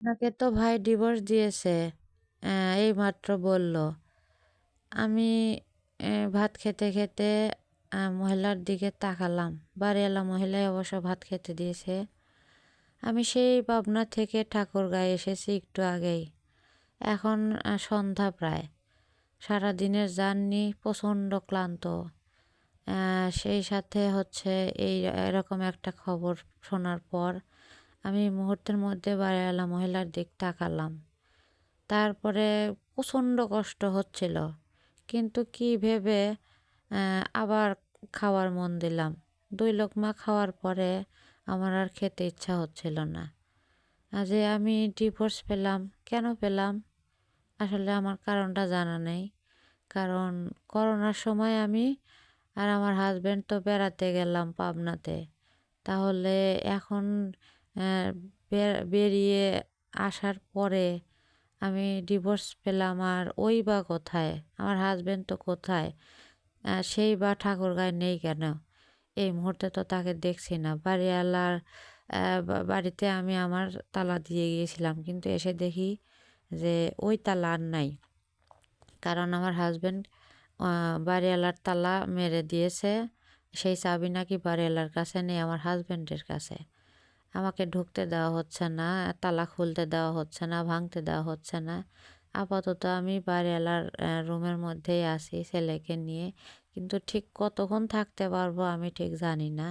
আপনাকে তো ভাই ডিভোর্স দিয়েছে। এইমাত্র বলল। আমি ভাত খেতে খেতে মহিলার দিকে তাকালাম। বাড়িওয়ালা মহিলাই অবশ্য ভাত খেতে দিয়েছে। আমি সেই পাবনা থেকে ঠাকুরগাঁয়ে এসেছি একটু আগেই। এখন সন্ধ্যা প্রায়। সারাদিনের জার্নি, প্রচণ্ড ক্লান্ত। সেই সাথে হচ্ছে এরকম একটা খবর শোনার পর আমি মুহূর্তের মধ্যে বাড়িওয়ালা মহিলার দিক তাকালাম। তারপরে প্রচণ্ড কষ্ট হচ্ছিল, কিন্তু কি ভেবে আবার খাওয়ার মন দিলাম। 2 লোকমা খাওয়ার পরে আমার আর খেতে ইচ্ছা হচ্ছিল না। যে আমি ডিভোর্স পেলাম, কেন পেলাম আসলে আমার কারণটা জানা নেই। কারণ করোনার সময় আমি আর আমার হাজব্যান্ড তো বেড়াতে গেলাম পাবনাতে। তাহলে এখন বেরিয়ে আসার পরে আমি ডিভোর্স পেলাম, আর ওই বা কোথায়, আমার হাজব্যান্ড তো কোথায়, সেই বা ঠাকুরগাঁয় নেই কেন? এই মুহূর্তে তো তাকে দেখছি না। বাড়িওয়ালার বাড়িতে আমি আমার তালা দিয়ে গিয়েছিলাম, কিন্তু এসে দেখি যে ওই তালা আর নাই। কারণ আমার হাজব্যান্ড বাড়িওয়ালার তালা মেরে দিয়েছে। সেই চাবি নাকি বাড়িওয়ালার কাছে নেই, আমার হাজব্যান্ডের কাছে। আমাকে ঢুকতে দেওয়া হচ্ছে না, তালা খুলতে দেওয়া হচ্ছে না, ভাঙতে দেওয়া হচ্ছে না। আপাতত আমি বাড়িওয়ালার রুমের মধ্যেই আছি ছেলেকে নিয়ে, কিন্তু ঠিক কতক্ষণ থাকতে পারবো আমি ঠিক জানি না।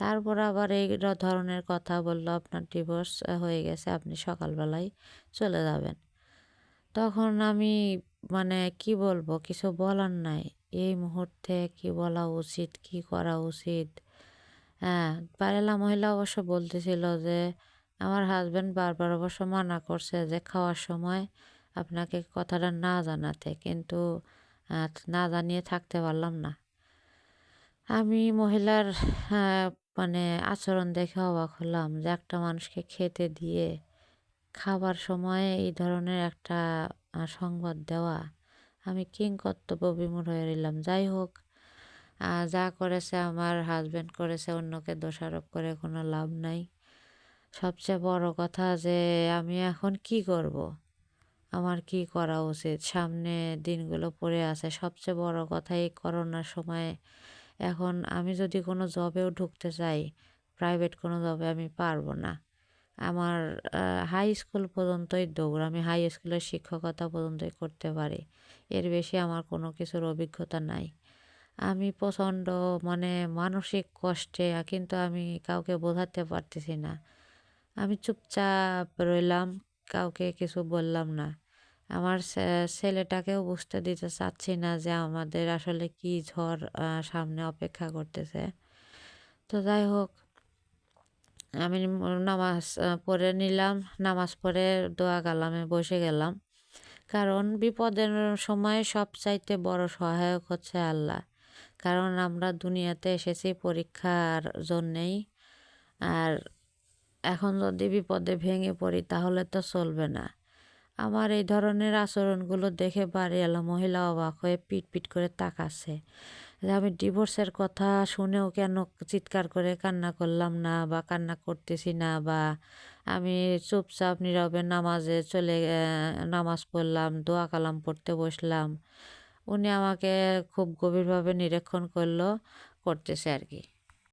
তারপর আবার এই ধরনের কথা বললো, আপনার ডিভোর্স হয়ে গেছে, আপনি সকালবেলায় চলে যাবেন। তখন আমি মানে কি বলবো, কিছু বলার নাই। এই মুহূর্তে কি বলা উচিত, কি করা উচিত। হ্যাঁ, বাড়িওয়ালা মহিলা অবশ্য বলতেছিল যে আমার হাজব্যান্ড বারবার অবশ্য মানা করছে যে খাওয়ার সময় আপনাকে কথাটা না জানাতে, কিন্তু না জানিয়ে থাকতে পারলাম না। আমি মহিলার মানে আচরণ দেখে অবাক হলাম যে একটা মানুষকে খেতে দিয়ে খাবার সময় এই ধরনের একটা সংবাদ দেওয়া। আমি কিংকর্তব্য বিমূঢ় হয়ে রইলাম। যাই হোক, যা করেছে আমার হাজব্যান্ড করেছে, অন্যকে দোষারোপ করে কোনো লাভ নাই। সবচেয়ে বড় কথা যে আমি এখন কি করব? আমার কি করা উচিত? সামনে দিনগুলো পড়ে আছে। সবচেয়ে বড় কথা, এই করোনার সময়ে এখন আমি যদি কোনো জবেও ঢুকতে চাই, প্রাইভেট কোনো জবে আমি পারবো না। আমার হাই স্কুল পর্যন্তই দৌড়। আমি হাই স্কুলের শিক্ষকতা পর্যন্তই করতে পারি। এর বেশি আমার কোনো কিছুর অভিজ্ঞতা নাই। আমি প্রচণ্ড মানে মানসিক কষ্টে, কিন্তু আমি কাউকে বোঝাতে পারতেছি না। আমি চুপচাপ রইলাম, কাউকে কিছু বললাম না। আমার ছেলেটাকেও বুঝতে দিতে চাচ্ছি না যে আমাদের আসলে কি ঝড় সামনে অপেক্ষা করতেছে। তো যাই হোক, আমি নামাজ পড়ে নিলাম। নামাজ পড়ে দোয়া কালামে বসে গেলাম। কারণ বিপদের সময় সবচাইতে বড় সহায়ক হচ্ছে আল্লাহ। কারণ আমরা দুনিয়াতে এসেছি পরীক্ষার জন্যেই। আর এখন যদি বিপদে ভেঙে পড়ি তাহলে তো চলবে না। আমার এই ধরনের আচরণগুলো দেখে বাড়িওয়ালা মহিলা অবাক হয়ে পিট পিট করে তাকাচ্ছে যে আমি ডিভোর্সের কথা শুনেও কেন চিৎকার করে কান্না করলাম না, বা কান্না করতেছি না, বা আমি চুপচাপ নীরবে নামাজে নামাজ পড়লাম, দোয়া কালাম পড়তে বসলাম। উনি আমাকে খুব গভীরভাবে নিরীক্ষণ করতেছে আর কি।